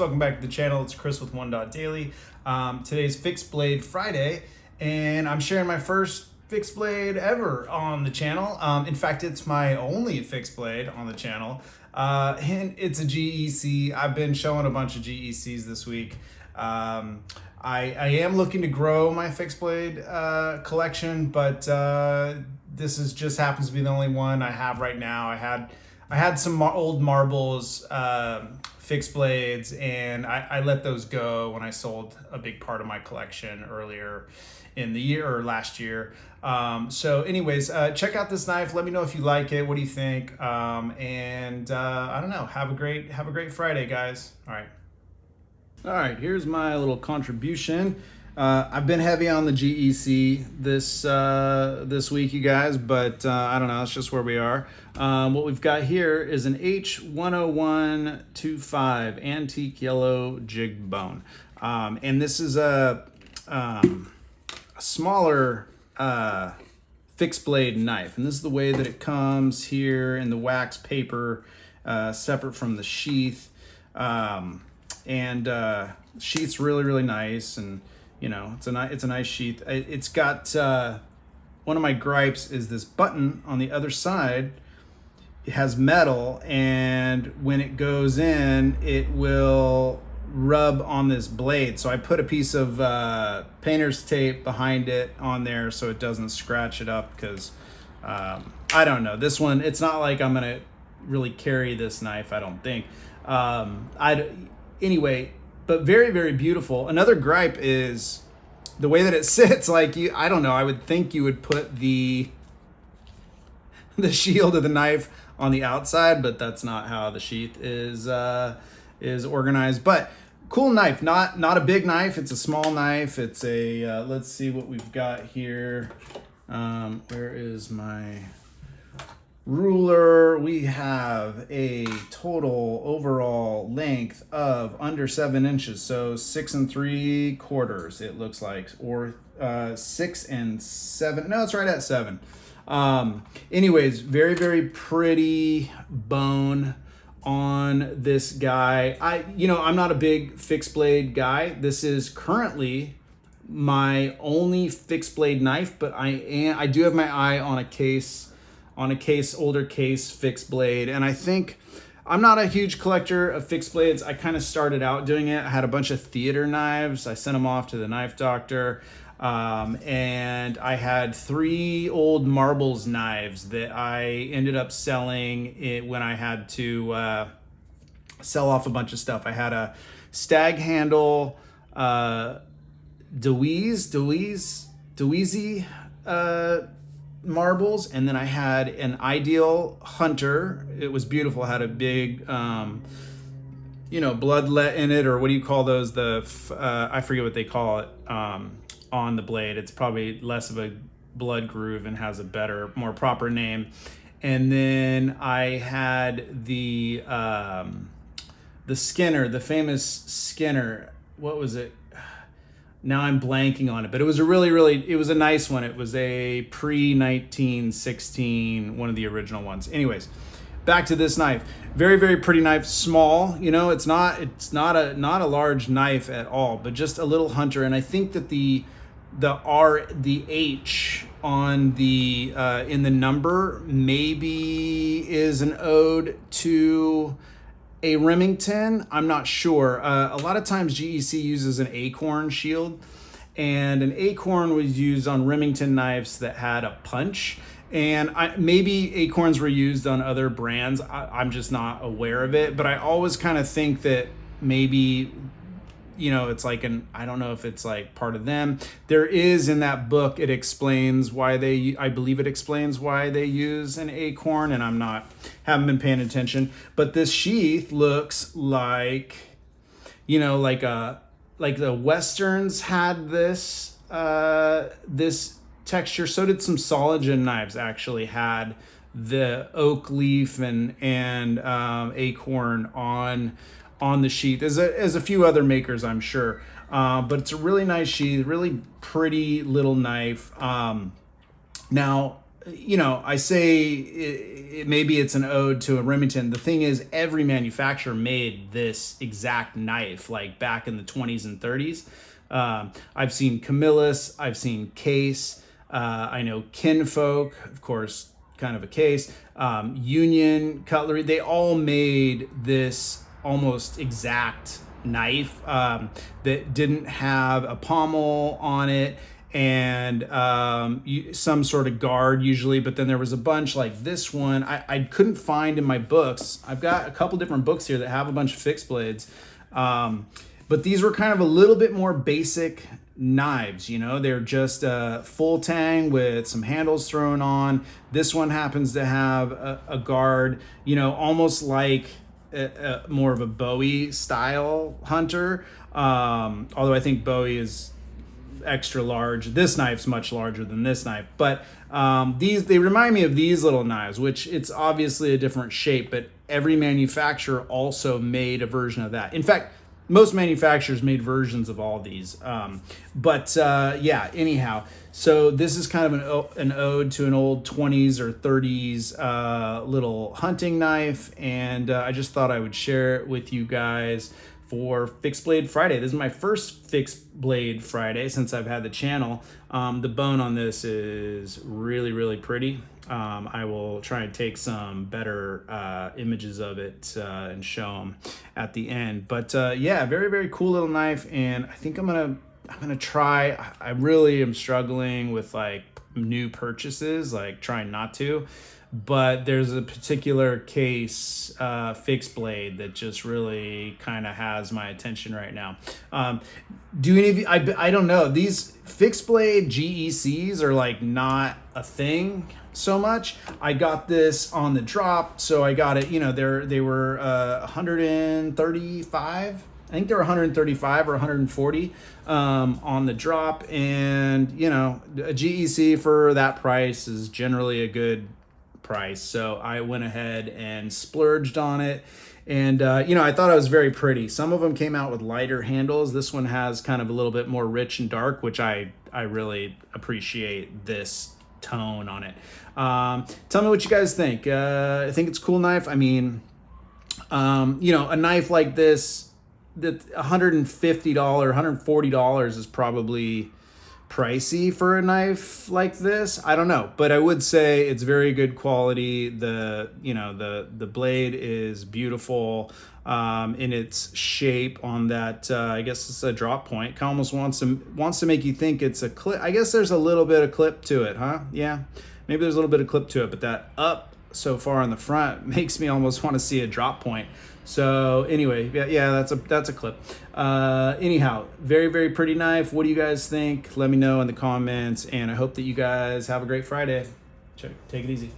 welcome back to the channel. It's Chris with Daily. Today's Fixed Blade Friday, and I'm sharing my first fixed blade ever on the channel. In fact, it's my only fixed blade on the channel, and it's a GEC. I've been showing a bunch of GECs this week. I am looking to grow my fixed blade collection, but this just happens to be the only one I have right now. I had some old marbles, fixed blades, and I let those go when I sold a big part of my collection earlier in the year or last year. So anyways, check out this knife. Let me know if you like it. What do you think? And I don't know. Have a great Friday, guys. All right, here's my little contribution. I've been heavy on the GEC this week, you guys, but I don't know, that's just where we are. What we've got here is an H10125 antique yellow jig bone. And this is a smaller fixed blade knife. And this is the way that it comes here in the wax paper, separate from the sheath. Sheath's really nice, and you know, it's a nice sheath. It's got one of my gripes is this button on the other side. It has metal, and when it goes in, it will rub on this blade. So I put a piece of painter's tape behind it on there so it doesn't scratch it up, because I don't know, this one, it's not like I'm gonna really carry this knife, I don't think. Anyway, but very beautiful. Another gripe is the way that it sits. Like, I don't know, I would think you would put the shield of the knife on the outside, but that's not how the sheath is organized. But cool knife, not a big knife. It's a small knife. It's a let's see what we've got here. Where is my ruler? We have a total overall length of under 7 inches, so 6 3/4 it looks like, or 6 7. No, it's right at 7. Anyways, very pretty bone on this guy. I'm not a big fixed blade guy. This is currently my only fixed blade knife, but I do have my eye on a older case fixed blade. And I think I'm not a huge collector of fixed blades. I kind of started out doing it. I had a bunch of theater knives. I sent them off to the knife doctor. And I had 3 old marbles knives that I ended up selling when I had to sell off a bunch of stuff. I had a stag handle, Deweezy marbles, and then I had an Ideal Hunter. It was beautiful. It had a big bloodlet in it, or what do you call those, I forget what they call it on the blade. It's probably less of a blood groove and has a better, more proper name. And then I had the Skinner, the famous Skinner. What was it? Now I'm blanking on it, but it was it was a nice one. It was a pre-1916, one of the original ones. Anyways, back to this knife. Very pretty knife. Small, it's not a large knife at all, but just a little hunter. And I think that the H on the in the number maybe is an ode to a Remington. I'm not sure. A lot of times GEC uses an acorn shield, and an acorn was used on Remington knives that had a punch. And maybe acorns were used on other brands. I'm just not aware of it, but I always kind of think that maybe, it's like I don't know if it's like part of them. There is, in that book, it explains why I believe it explains why they use an acorn, and haven't been paying attention. But this sheath looks like, like the Westerns had this texture. So did some Soligen knives actually had the oak leaf and acorn on the sheath, as a few other makers, I'm sure. But it's a really nice sheath, really pretty little knife. Now, you know, I say maybe it's an ode to a Remington. The thing is, every manufacturer made this exact knife, like back in the 20s and 30s. I've seen Camillus, I've seen Case, I know Kinfolk, of course, kind of a Case, Union Cutlery. They all made this almost exact knife that didn't have a pommel on it, and some sort of guard usually, but then there was a bunch like this one I couldn't find in my books. I've got a couple different books here that have a bunch of fixed blades, but these were kind of a little bit more basic knives, you know. They're just a full tang with some handles thrown on. This one happens to have a guard, you know, almost like more of a Bowie style hunter, although I think Bowie is extra large. This knife's much larger than this knife, but they remind me of these little knives, which it's obviously a different shape, but every manufacturer also made a version of that. In fact, most manufacturers made versions of all these. Yeah, anyhow, so this is kind of an ode to an old 20s or 30s little hunting knife, and I just thought I would share it with you guys for Fixed Blade Friday. This is my first Fixed Blade Friday since I've had the channel. The bone on this is really, really pretty. I will try and take some better images of it and show them at the end. But yeah, very, very cool little knife, and I think I'm gonna try. I really am struggling with like new purchases, like trying not to. But there's a particular Case fixed blade that just really kind of has my attention right now. Do any of you, I don't know, these fixed blade GECs are like not a thing so much. I got this on the drop, so I got it, you know, they were 135. I think they were 135 or 140 on the drop, and you know, a GEC for that price is generally a good price. So I went ahead and splurged on it, and you know, I thought it was very pretty. Some of them came out with lighter handles. This one has kind of a little bit more rich and dark, which I really appreciate this tone on it. Tell me what you guys think. I think it's a cool knife. I mean, you know, a knife like this, that $150, $140 is probably pricey for a knife like this. I don't know, but I would say it's very good quality. The blade is beautiful in its shape on that. I guess it's a drop point. Kind of almost wants to make you think it's a clip. I guess there's a little bit of clip to it, huh? Yeah, maybe there's a little bit of clip to it, but that up so far on the front makes me almost want to see a drop point. So anyway, yeah, that's a clip. Anyhow, very, very pretty knife. What do you guys think? Let me know in the comments, and I hope that you guys have a great Friday. Take it easy.